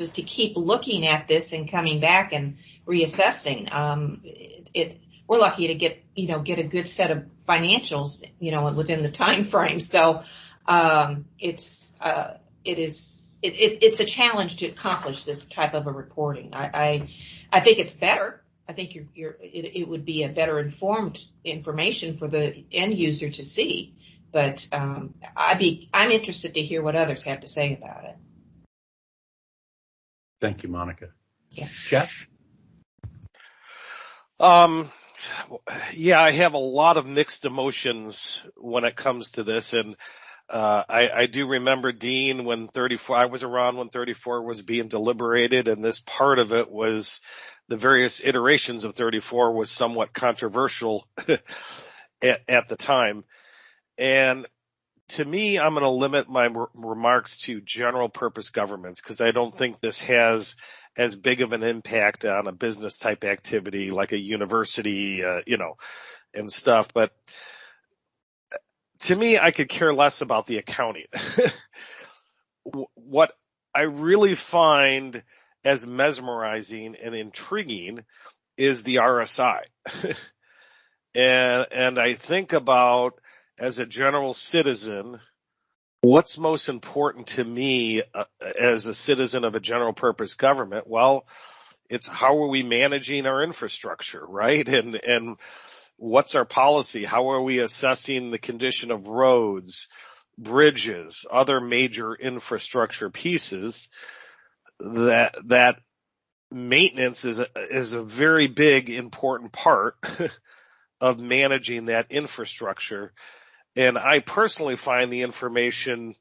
is to keep looking at this and coming back and reassessing. We're lucky to get a good set of financials, within the time frame. So, it's a challenge to accomplish this type of a reporting. I think it's better. I think it would be a better informed information for the end user to see. But I'm interested to hear what others have to say about it. Thank you, Monica. Yeah. Jeff? Yeah, I have a lot of mixed emotions when it comes to this, and I do remember, Dean, when 34, I was around when 34 was being deliberated, and this part of it was the various iterations of 34 was somewhat controversial at the time. And to me, I'm going to limit my remarks to general purpose governments because I don't think this has as big of an impact on a business type activity like a university, and stuff. But to me, I could care less about the accounting. What I really find as mesmerizing and intriguing is the RSI. and I think about, as a general citizen, what's most important to me as a citizen of a general purpose government? Well, it's how are we managing our infrastructure, right? And what's our policy? How are we assessing the condition of roads, bridges, other major infrastructure pieces? That maintenance is a very big, important part of managing that infrastructure. And I personally find the information,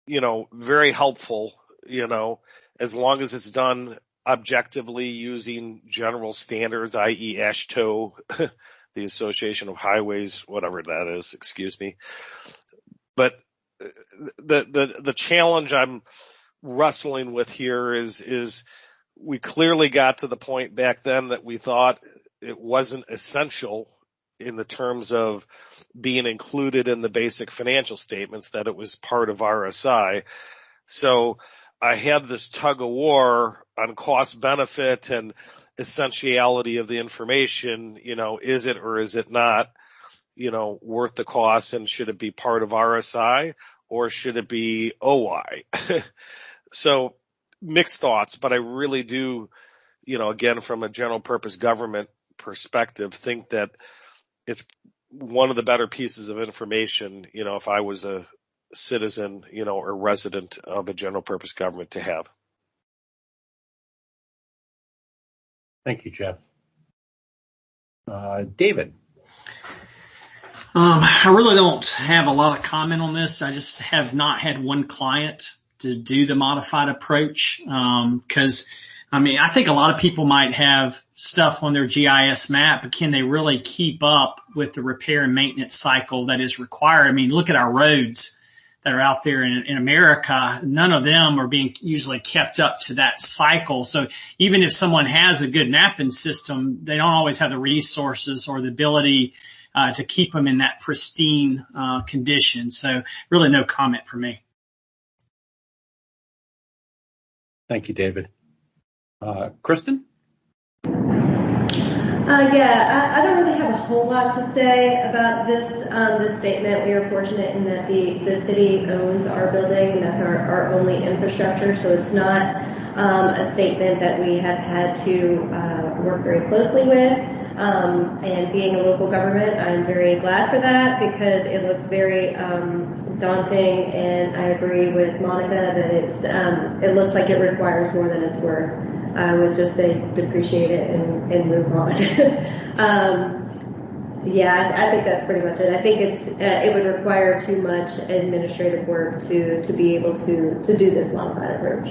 very helpful, as long as it's done objectively using general standards, i.e. AASHTO, the Association of Highways, whatever that is, excuse me. But the challenge I'm wrestling with here is we clearly got to the point back then that we thought it wasn't essential in the terms of being included in the basic financial statements, that it was part of RSI. So I have this tug of war on cost benefit and essentiality of the information. Is it or is it not, worth the cost, and should it be part of RSI or should it be OI? So mixed thoughts, but I really do, again, from a general purpose government perspective, think that it's one of the better pieces of information, if I was a citizen, or resident of a general purpose government to have. Thank you, Jeff. David. I really don't have a lot of comment on this. I just have not had one client to do the modified approach. I think a lot of people might have stuff on their GIS map, but can they really keep up with the repair and maintenance cycle that is required? Look at our roads that are out there in America. None of them are being usually kept up to that cycle. So even if someone has a good mapping system, they don't always have the resources or the ability to keep them in that pristine condition. So really no comment for me. Thank you, David. Kristen? I don't really have a whole lot to say about this statement. We are fortunate in that the city owns our building, and that's our only infrastructure, so it's not a statement that we have had to work very closely with. And being a local government, I'm very glad for that because it looks very daunting, and I agree with Monica that it looks like it requires more than it's worth. I would just say depreciate it and move on. I think that's pretty much it. I think it would require too much administrative work to be able to do this modified approach.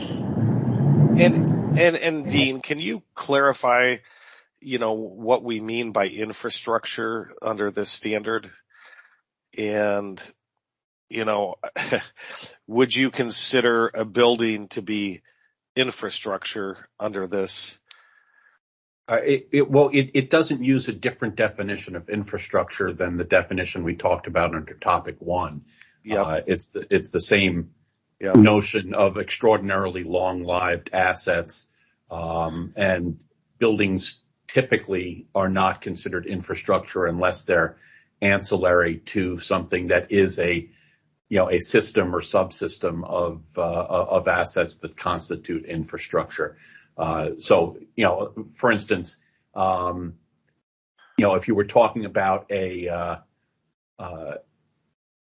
And Dean, can you clarify, what we mean by infrastructure under this standard? And, would you consider a building to be infrastructure under this? It doesn't use a different definition of infrastructure than the definition we talked about under topic 1. Yep. It's the same notion of extraordinarily long-lived assets, and buildings typically are not considered infrastructure unless they're ancillary to something that is a system or subsystem of assets that constitute infrastructure. So, for instance, if you were talking about a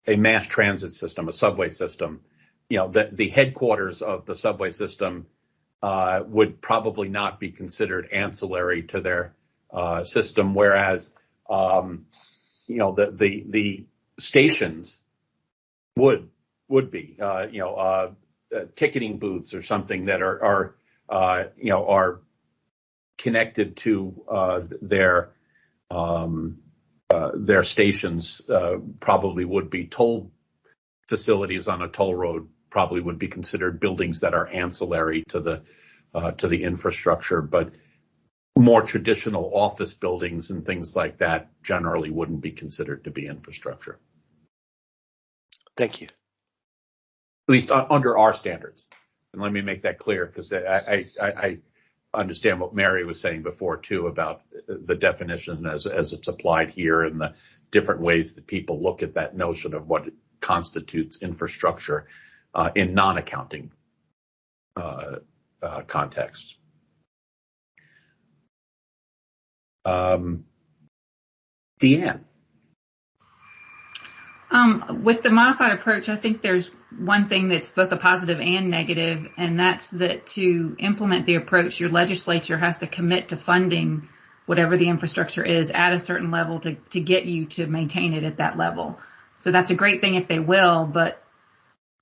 mass transit system, a subway system, the headquarters of the subway system would probably not be considered ancillary to their system, whereas the stations would be ticketing booths or something that are connected to their stations. Probably would be toll facilities on a toll road. Probably would be considered buildings that are ancillary to the infrastructure, but more traditional office buildings and things like that generally wouldn't be considered to be infrastructure. Thank you. At least under our standards. And let me make that clear, because I understand what Mary was saying before too about the definition as it's applied here and the different ways that people look at that notion of what constitutes infrastructure in non-accounting contexts. Deanne. With the modified approach, I think there's one thing that's both a positive and negative, and that's that to implement the approach, your legislature has to commit to funding whatever the infrastructure is at a certain level to get you to maintain it at that level. So that's a great thing if they will, but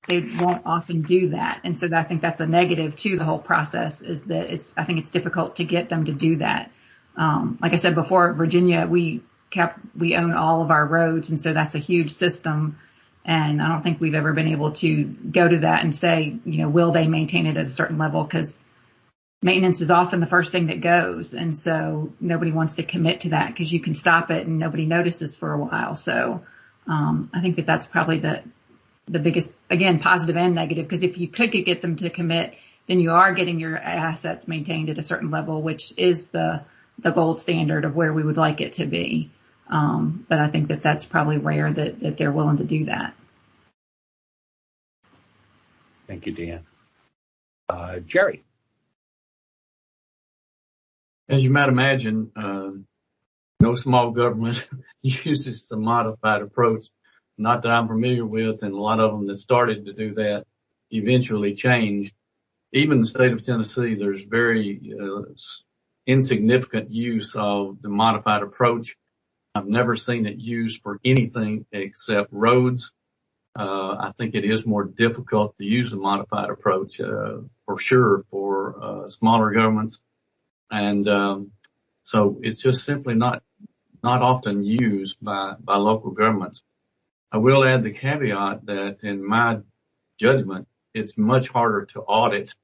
they won't often do that. And so I think that's a negative to the whole process, is that I think it's difficult to get them to do that. Like I said before, Virginia, we own all of our roads, and so that's a huge system. And I don't think we've ever been able to go to that and say, will they maintain it at a certain level? Because maintenance is often the first thing that goes. And so nobody wants to commit to that because you can stop it and nobody notices for a while. So I think that that's probably the biggest, again, positive and negative, because if you could get them to commit, then you are getting your assets maintained at a certain level, which is the gold standard of where we would like it to be. But I think that that's probably rare that they're willing to do that. Thank you, Deanne. Jerry. As you might imagine, no small government uses the modified approach. Not that I'm familiar with, and a lot of them that started to do that eventually changed. Even in the state of Tennessee, there's very insignificant use of the modified approach. I've never seen it used for anything except roads. I think it is more difficult to use the modified approach, for sure, for smaller governments. And so it's just simply not often used by local governments. I will add the caveat that in my judgment, it's much harder to audit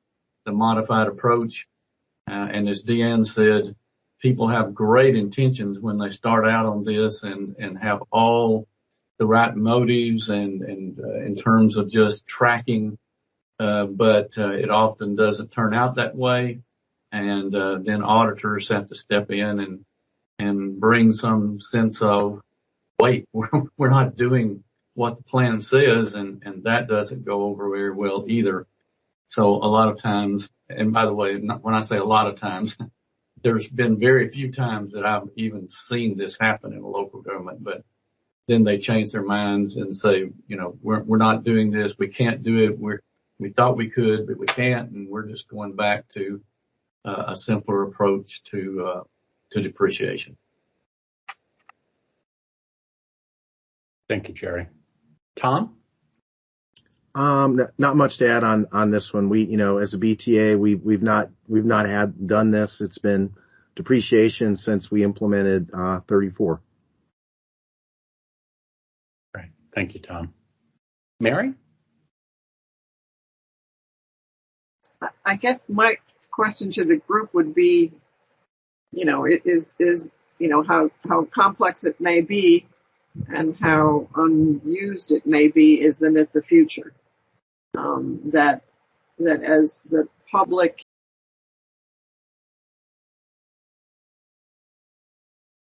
the modified approach. And as Deanne said, people have great intentions when they start out on this and have all the right motives and in terms of just tracking. But it often doesn't turn out that way. And then auditors have to step in and bring some sense of, wait, we're not doing what the plan says, and that doesn't go over very well either. So a lot of times, and by the way, when I say a lot of times, there's been very few times that I've even seen this happen in a local government, but then they change their minds and say, we're not doing this. We can't do it. We thought we could, but we can't. And we're just going back to a simpler approach to depreciation. Thank you, Jerry. Tom? Not much to add on this one. We, as a BTA, we've not done this. It's been depreciation since we implemented 34. Right. Thank you, Tom. Mary? I guess my question to the group would be, how complex it may be and how unused it may be, isn't it the future? that as the public